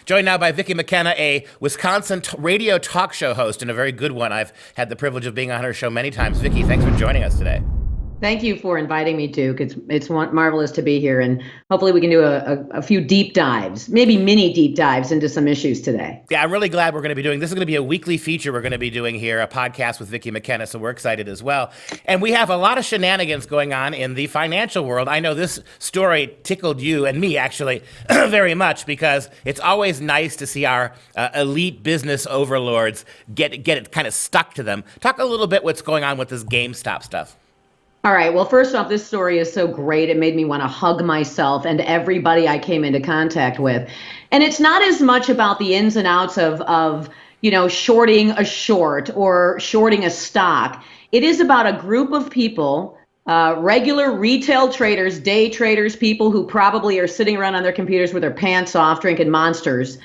Joined now by Vicki McKenna, a Wisconsin radio talk show host, and a very good one. I've had the privilege of being on her show many times. Vicki, thanks for joining us today. Thank you for inviting me, Duke. It's marvelous to be here, and hopefully we can do a few deep dives, maybe mini deep dives into some issues today. Yeah, I'm really glad we're going to be doing this. Is going to be a weekly feature we're going to be doing here, a podcast with Vicki McKenna, so we're excited as well. And we have a lot of shenanigans going on in the financial world. I know this story tickled you and me, actually, very much, because it's always nice to see our elite business overlords get it kind of stuck to them. Talk a little bit what's going on with this GameStop stuff. All right. Well, first off, this story is so great. It made me want to hug myself and everybody I came into contact with. And it's not as much about the ins and outs of shorting a short or shorting a stock. It is about a group of people, regular retail traders, day traders, people who probably are sitting around on their computers with their pants off, drinking Monsters,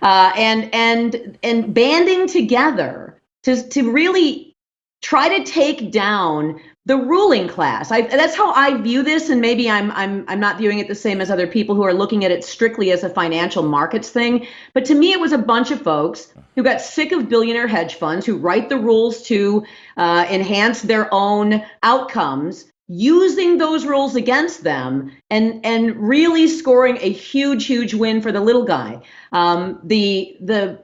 and banding together to really try to take down the ruling class. That's how I view this, and maybe I'm not viewing it the same as other people who are looking at it strictly as a financial markets thing. But to me, it was a bunch of folks who got sick of billionaire hedge funds who write the rules to enhance their own outcomes, using those rules against them, and really scoring a huge win for the little guy. The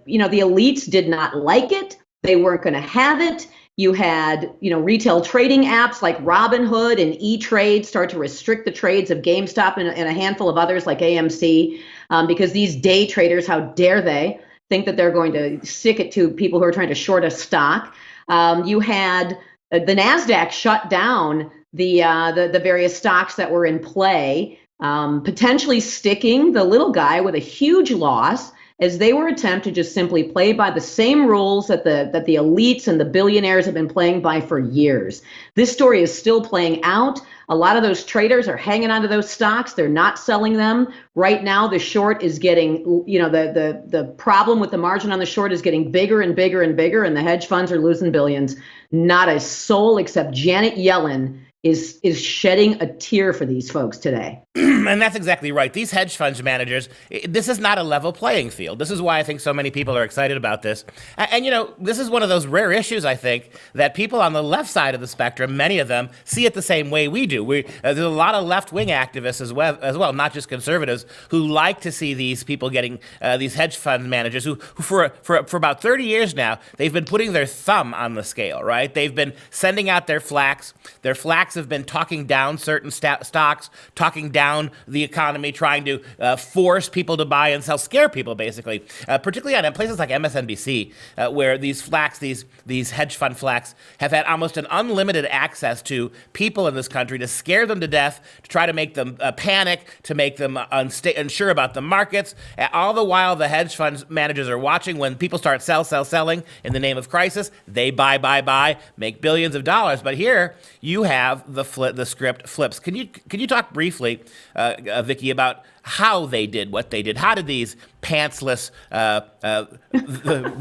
elites did not like it. They weren't going to have it. You had, retail trading apps like Robinhood and E-Trade start to restrict the trades of GameStop and a handful of others like AMC, because these day traders, how dare they think that they're going to stick it to people who are trying to short a stock. You had the NASDAQ shut down the various stocks that were in play, potentially sticking the little guy with a huge loss, as they were attempting to just simply play by the same rules that the elites and the billionaires have been playing by for years. This story is still playing out. A lot of those traders are hanging onto those stocks. They're not selling them. Right now, the short is getting, the problem with the margin on the short is getting bigger and bigger and bigger, and the hedge funds are losing billions. Not a soul except Janet Yellen is shedding a tear for these folks today. And that's exactly right. These hedge fund managers, this is not a level playing field. This is why I think so many people are excited about this. And this is one of those rare issues, I think, that people on the left side of the spectrum, many of them, see it the same way we do. There's a lot of left-wing activists as well, not just conservatives, who like to see these people getting, these hedge fund managers who for about 30 years now, they've been putting their thumb on the scale, right? They've been sending out their flax. Their flax have been talking down certain stocks, talking down the economy, trying to force people to buy and sell, scare people, basically, particularly on places like MSNBC, where these hedge fund flax have had almost an unlimited access to people in this country to scare them to death, to try to make them panic, to make them unsure about the markets. All the while, the hedge fund managers are watching. When people start selling in the name of crisis, they buy, make billions of dollars. But here you have the script flips. Can you talk briefly, Vicki, about how they did what they did? How did these pantsless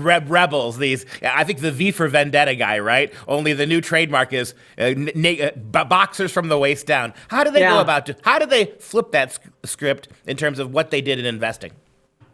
rebels, I think the V for Vendetta guy, right? Only the new trademark is boxers from the waist down. How did they go about it? How did they flip that script in terms of what they did in investing?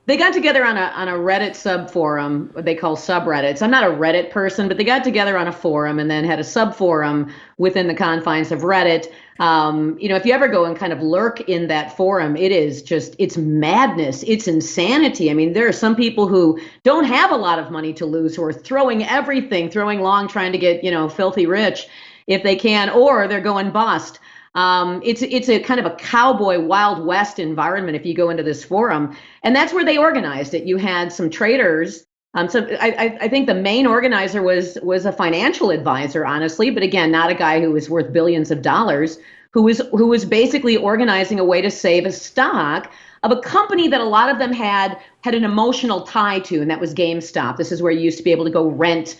They got together on a Reddit sub-forum, what they call subreddits. I'm not a Reddit person, but they got together on a forum and then had a sub-forum within the confines of Reddit. If you ever go and kind of lurk in that forum, it's madness. It's insanity. I mean, there are some people who don't have a lot of money to lose, who are throwing long, trying to get, filthy rich if they can, or they're going bust. It's a kind of a cowboy Wild West environment if you go into this forum, and that's where they organized it. You had some traders. So I think the main organizer was a financial advisor, honestly, but again, not a guy who was worth billions of dollars, who was basically organizing a way to save a stock of a company that a lot of them had an emotional tie to, and that was GameStop. This is where you used to be able to go rent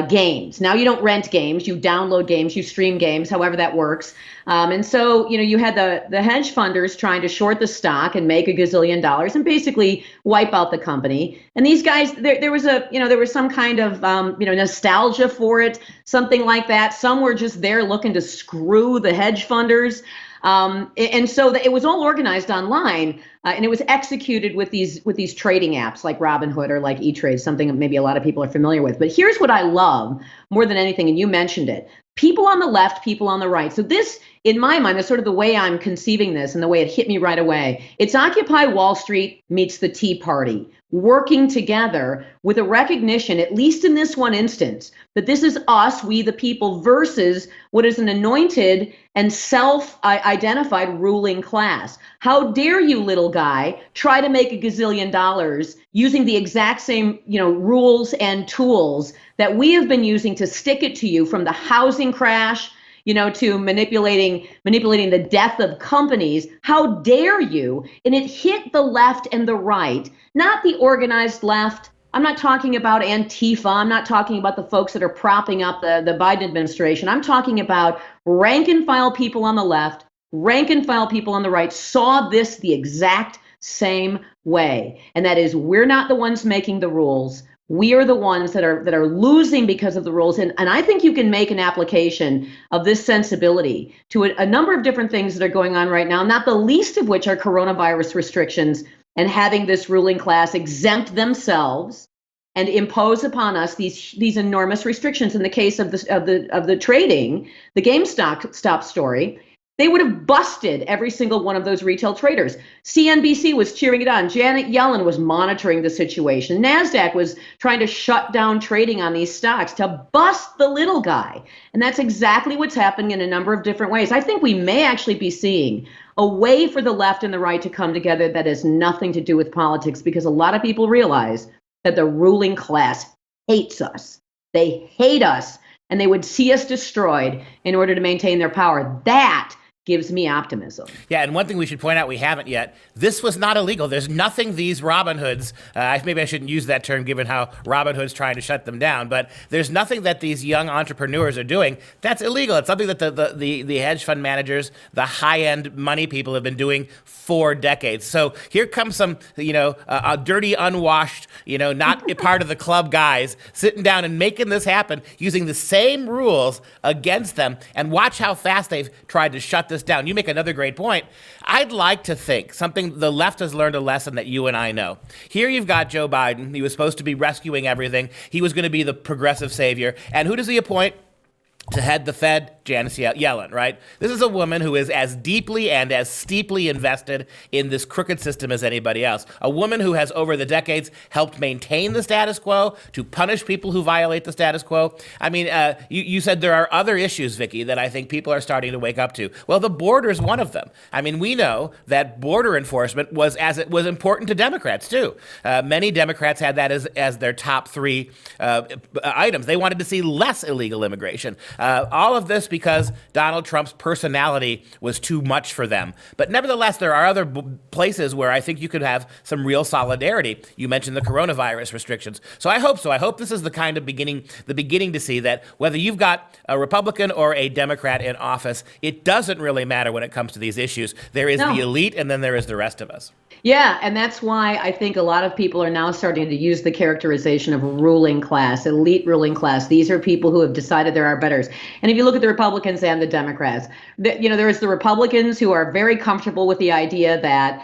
games. Now you don't rent games, you download games, you stream games, however that works. And so, you had the hedge funders trying to short the stock and make $1 gazillion and basically wipe out the company. And these guys, there was some kind of, nostalgia for it, something like that. Some were just there looking to screw the hedge funders. And so it was all organized online. and it was executed with these trading apps like Robinhood or like E-Trade, something that maybe a lot of people are familiar with. But here's what I love more than anything, and you mentioned it: people on the left, people on the right. So this, in my mind, is sort of the way I'm conceiving this and the way it hit me right away. It's Occupy Wall Street meets the Tea Party, working together with a recognition, at least in this one instance, that this is us, we the people, versus what is an anointed and self-identified ruling class. How dare you, little guy, try to make a gazillion dollars using the exact same, rules and tools that we have been using to stick it to you, from the housing crash, to manipulating the death of companies. How dare you? And it hit the left and the right, not the organized left. I'm not talking about Antifa. I'm not talking about the folks that are propping up the Biden administration. I'm talking about rank and file people on the left, rank and file people on the right saw this the exact same way. And that is, we're not the ones making the rules. We are the ones that are losing because of the rules. And I think you can make an application of this sensibility to a number of different things that are going on right now, not the least of which are coronavirus restrictions and having this ruling class exempt themselves and impose upon us these enormous restrictions. In the case of the trading, the GameStop story, they would have busted every single one of those retail traders. CNBC was cheering it on. Janet Yellen was monitoring the situation. NASDAQ was trying to shut down trading on these stocks to bust the little guy. And that's exactly what's happening in a number of different ways. I think we may actually be seeing a way for the left and the right to come together that has nothing to do with politics, because a lot of people realize that the ruling class hates us. They hate us, and they would see us destroyed in order to maintain their power. That gives me optimism. Yeah, and one thing we should point out we haven't yet, this was not illegal. There's nothing these Robinhoods, maybe I shouldn't use that term given how Robinhood's trying to shut them down, but there's nothing that these young entrepreneurs are doing that's illegal. It's something that the hedge fund managers, the high-end money people have been doing for decades. So here comes some, dirty, unwashed, not part of the club guys sitting down and making this happen using the same rules against them, and watch how fast they've tried to shut this down. You make another great point. I'd like to think something the left has learned a lesson that you and I know. Here you've got Joe Biden. He was supposed to be rescuing everything. He was going to be the progressive savior. And who does he appoint to head the Fed? Janet Yellen, right? This is a woman who is as deeply and as steeply invested in this crooked system as anybody else. A woman who has, over the decades, helped maintain the status quo, to punish people who violate the status quo. I mean, you said there are other issues, Vicki, that I think people are starting to wake up to. Well, the border is one of them. I mean, we know that border enforcement was important to Democrats, too. Many Democrats had that as their top three items. They wanted to see less illegal immigration. All of this because Donald Trump's personality was too much for them. But nevertheless, there are other places where I think you could have some real solidarity. You mentioned the coronavirus restrictions. So I hope so. I hope this is the kind of beginning to see that whether you've got a Republican or a Democrat in office, it doesn't really matter when it comes to these issues. There is the elite, and then there is the rest of us. Yeah, and that's why I think a lot of people are now starting to use the characterization of ruling class, elite ruling class. These are people who have decided there are betters. And if you look at the Republicans and the Democrats, there's the Republicans who are very comfortable with the idea that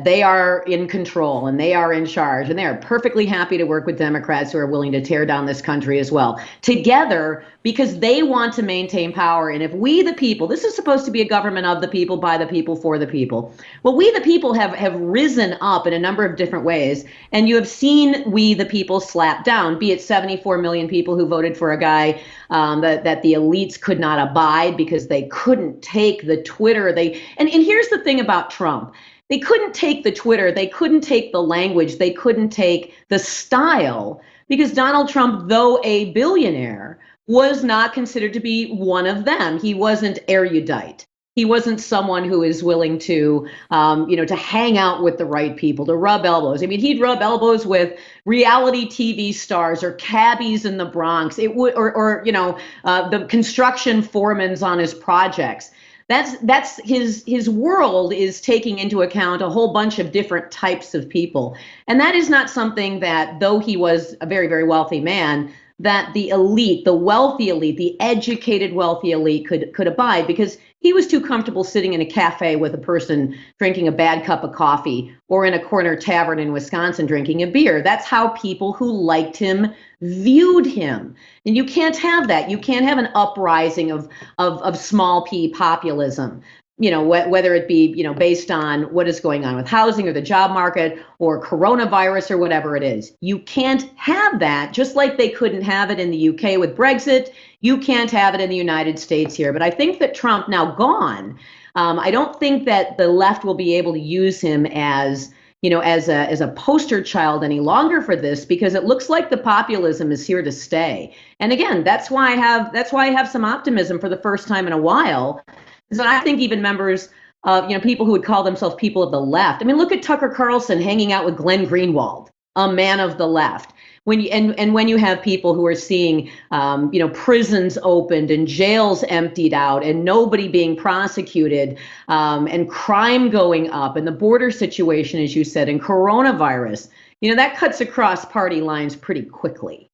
they are in control and they are in charge, and they are perfectly happy to work with Democrats who are willing to tear down this country as well, together, because they want to maintain power. And if we, the people, this is supposed to be a government of the people, by the people, for the people. Well, we, the people, have risen up in a number of different ways, and you have seen we, the people, slap down, be it 74 million people who voted for a guy that the elites could not abide because they couldn't take the Twitter. And here's the thing about Trump. They couldn't take the Twitter, they couldn't take the language, they couldn't take the style, because Donald Trump, though a billionaire, was not considered to be one of them. He wasn't erudite. He wasn't someone who is willing to, to hang out with the right people, to rub elbows. I mean, he'd rub elbows with reality TV stars or cabbies in the Bronx. It would, or the construction foremans on his projects. That's his world is taking into account a whole bunch of different types of people. And that is not something that, though he was a very, very wealthy man, that the elite, the wealthy elite, the educated wealthy elite could abide, because He was too comfortable sitting in a cafe with a person drinking a bad cup of coffee, or in a corner tavern in Wisconsin drinking a beer. That's how people who liked him viewed him. And you can't have that. You can't have an uprising of small p populism. Whether it be, based on what is going on with housing or the job market or coronavirus or whatever it is. You can't have that, just like they couldn't have it in the UK with Brexit. You can't have it in the United States here. But I think that Trump now gone, I don't think that the left will be able to use him as a poster child any longer for this, because it looks like the populism is here to stay. And again, that's why I have some optimism for the first time in a while. So I think even members of, people who would call themselves people of the left. I mean, look at Tucker Carlson hanging out with Glenn Greenwald, a man of the left. When you have people who are seeing, prisons opened and jails emptied out and nobody being prosecuted, and crime going up and the border situation, as you said, and coronavirus, that cuts across party lines pretty quickly.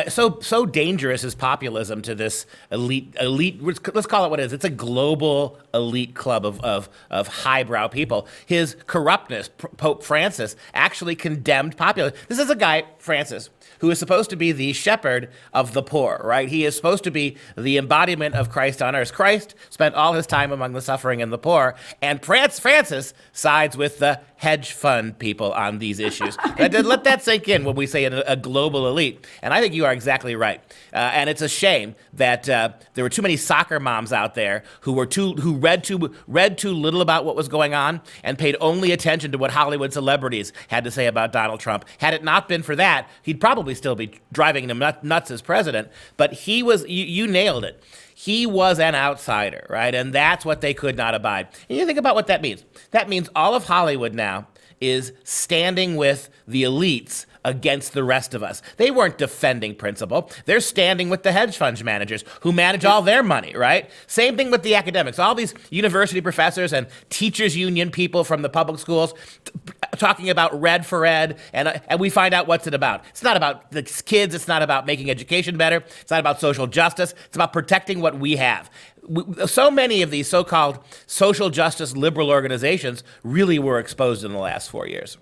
So dangerous is populism to this elite. Let's call it what it is. It's a global elite club of highbrow people. His corruptness, Pope Francis, actually condemned populism. This is a guy, Francis, who is supposed to be the shepherd of the poor, right? He is supposed to be the embodiment of Christ on earth. Christ spent all his time among the suffering and the poor, and Francis sides with the hedge fund people on these issues. Let that sink in when we say a global elite. And I think you are exactly right. And it's a shame that there were too many soccer moms out there who read too little about what was going on and paid only attention to what Hollywood celebrities had to say about Donald Trump. Had it not been for that, he'd probably still be driving them nuts as president. But he was, you nailed it. He was an outsider, right? And that's what they could not abide. And you think about what that means. That means all of Hollywood now is standing with the elites against the rest of us. They weren't defending principle. They're standing with the hedge fund managers who manage all their money, right? Same thing with the academics. All these university professors and teachers union people from the public schools talking about red for ed, and we find out what's it about. It's not about the kids. It's not about making education better. It's not about social justice. It's about protecting what we have. So many of these so-called social justice liberal organizations really were exposed in the last 4 years.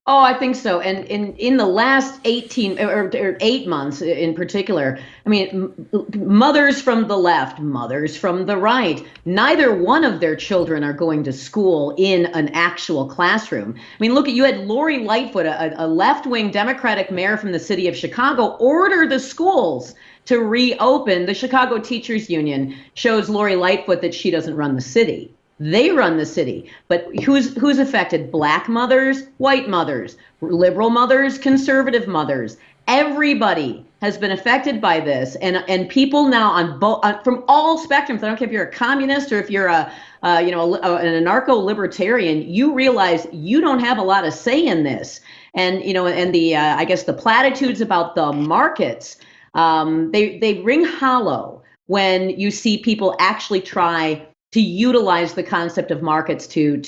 Oh, I think so. And in the last 18 or 8 months in particular, I mean, mothers from the left, mothers from the right, neither one of their children are going to school in an actual classroom. I mean, look, you had Lori Lightfoot, a left-wing Democratic mayor from the city of Chicago, order the schools to reopen. The Chicago Teachers Union shows Lori Lightfoot that she doesn't run the city. They run the city, but who's affected? Black mothers, white mothers, liberal mothers, conservative mothers. Everybody has been affected by this, and people now from all spectrums. I don't care if you're a communist or if you're an anarcho-libertarian. You realize you don't have a lot of say in this, and the I guess the platitudes about the markets, they ring hollow when you see people actually try to utilize the concept of markets to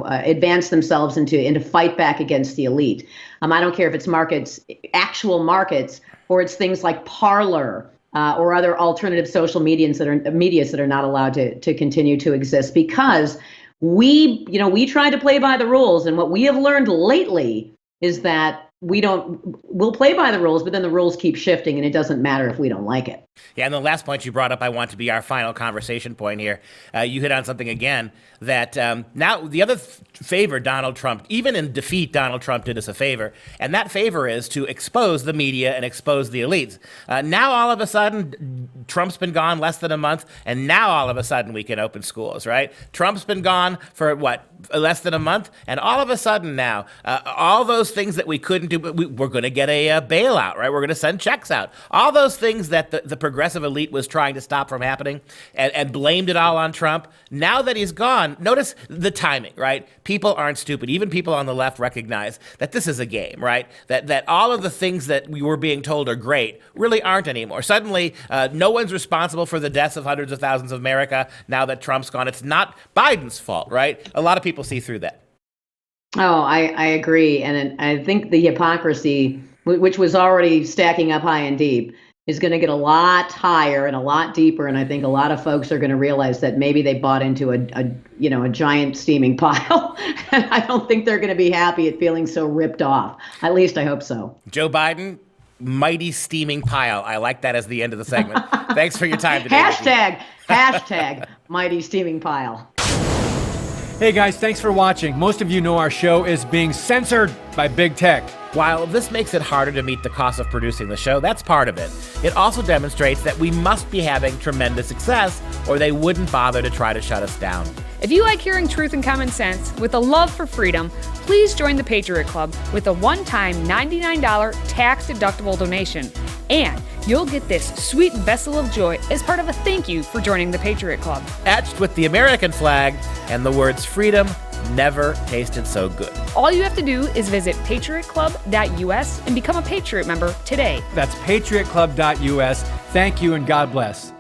advance themselves and to fight back against the elite. I don't care if it's markets, actual markets, or it's things like Parler or other alternative social medias that are not allowed to continue to exist, because we try to play by the rules, and what we have learned lately is that we'll play by the rules, but then the rules keep shifting, and it doesn't matter if we don't like it. Yeah, and the last point you brought up, I want to be our final conversation point here. You hit on something again that now the other favor Donald Trump, even in defeat, Donald Trump did us a favor, and that favor is to expose the media and expose the elites. Now all of a sudden, Trump's been gone less than a month, and now all of a sudden we can open schools, right? Trump's been gone for less than a month, and all of a sudden now, all those things that we couldn't do, we're going to get a bailout, right? We're going to send checks out. All those things that the progressive elite was trying to stop from happening and blamed it all on Trump. Now that he's gone, notice the timing, right? People aren't stupid. Even people on the left recognize that this is a game, right? That all of the things that we were being told are great really aren't anymore. Suddenly, no one's responsible for the deaths of hundreds of thousands of America now that Trump's gone. It's not Biden's fault, right? A lot of people see through that. Oh, I agree. And I think the hypocrisy, which was already stacking up high and deep, is going to get a lot higher and a lot deeper, and I think a lot of folks are going to realize that maybe they bought into a giant steaming pile. And I don't think they're going to be happy at feeling so ripped off. At least I hope so. Joe Biden, mighty steaming pile. I like that as the end of the segment. Thanks for your time today. Hashtag mighty steaming pile. Hey guys, thanks for watching. Most of you know our show is being censored by big tech. While this makes it harder to meet the cost of producing the show, that's part of it. It also demonstrates that we must be having tremendous success, or they wouldn't bother to try to shut us down. If you like hearing truth and common sense with a love for freedom, please join the Patriot Club with a one-time $99 tax-deductible donation. And you'll get this sweet vessel of joy as part of a thank you for joining the Patriot Club. Etched with the American flag and the words freedom never tasted so good. All you have to do is visit patriotclub.us and become a Patriot member today. That's patriotclub.us. Thank you and God bless.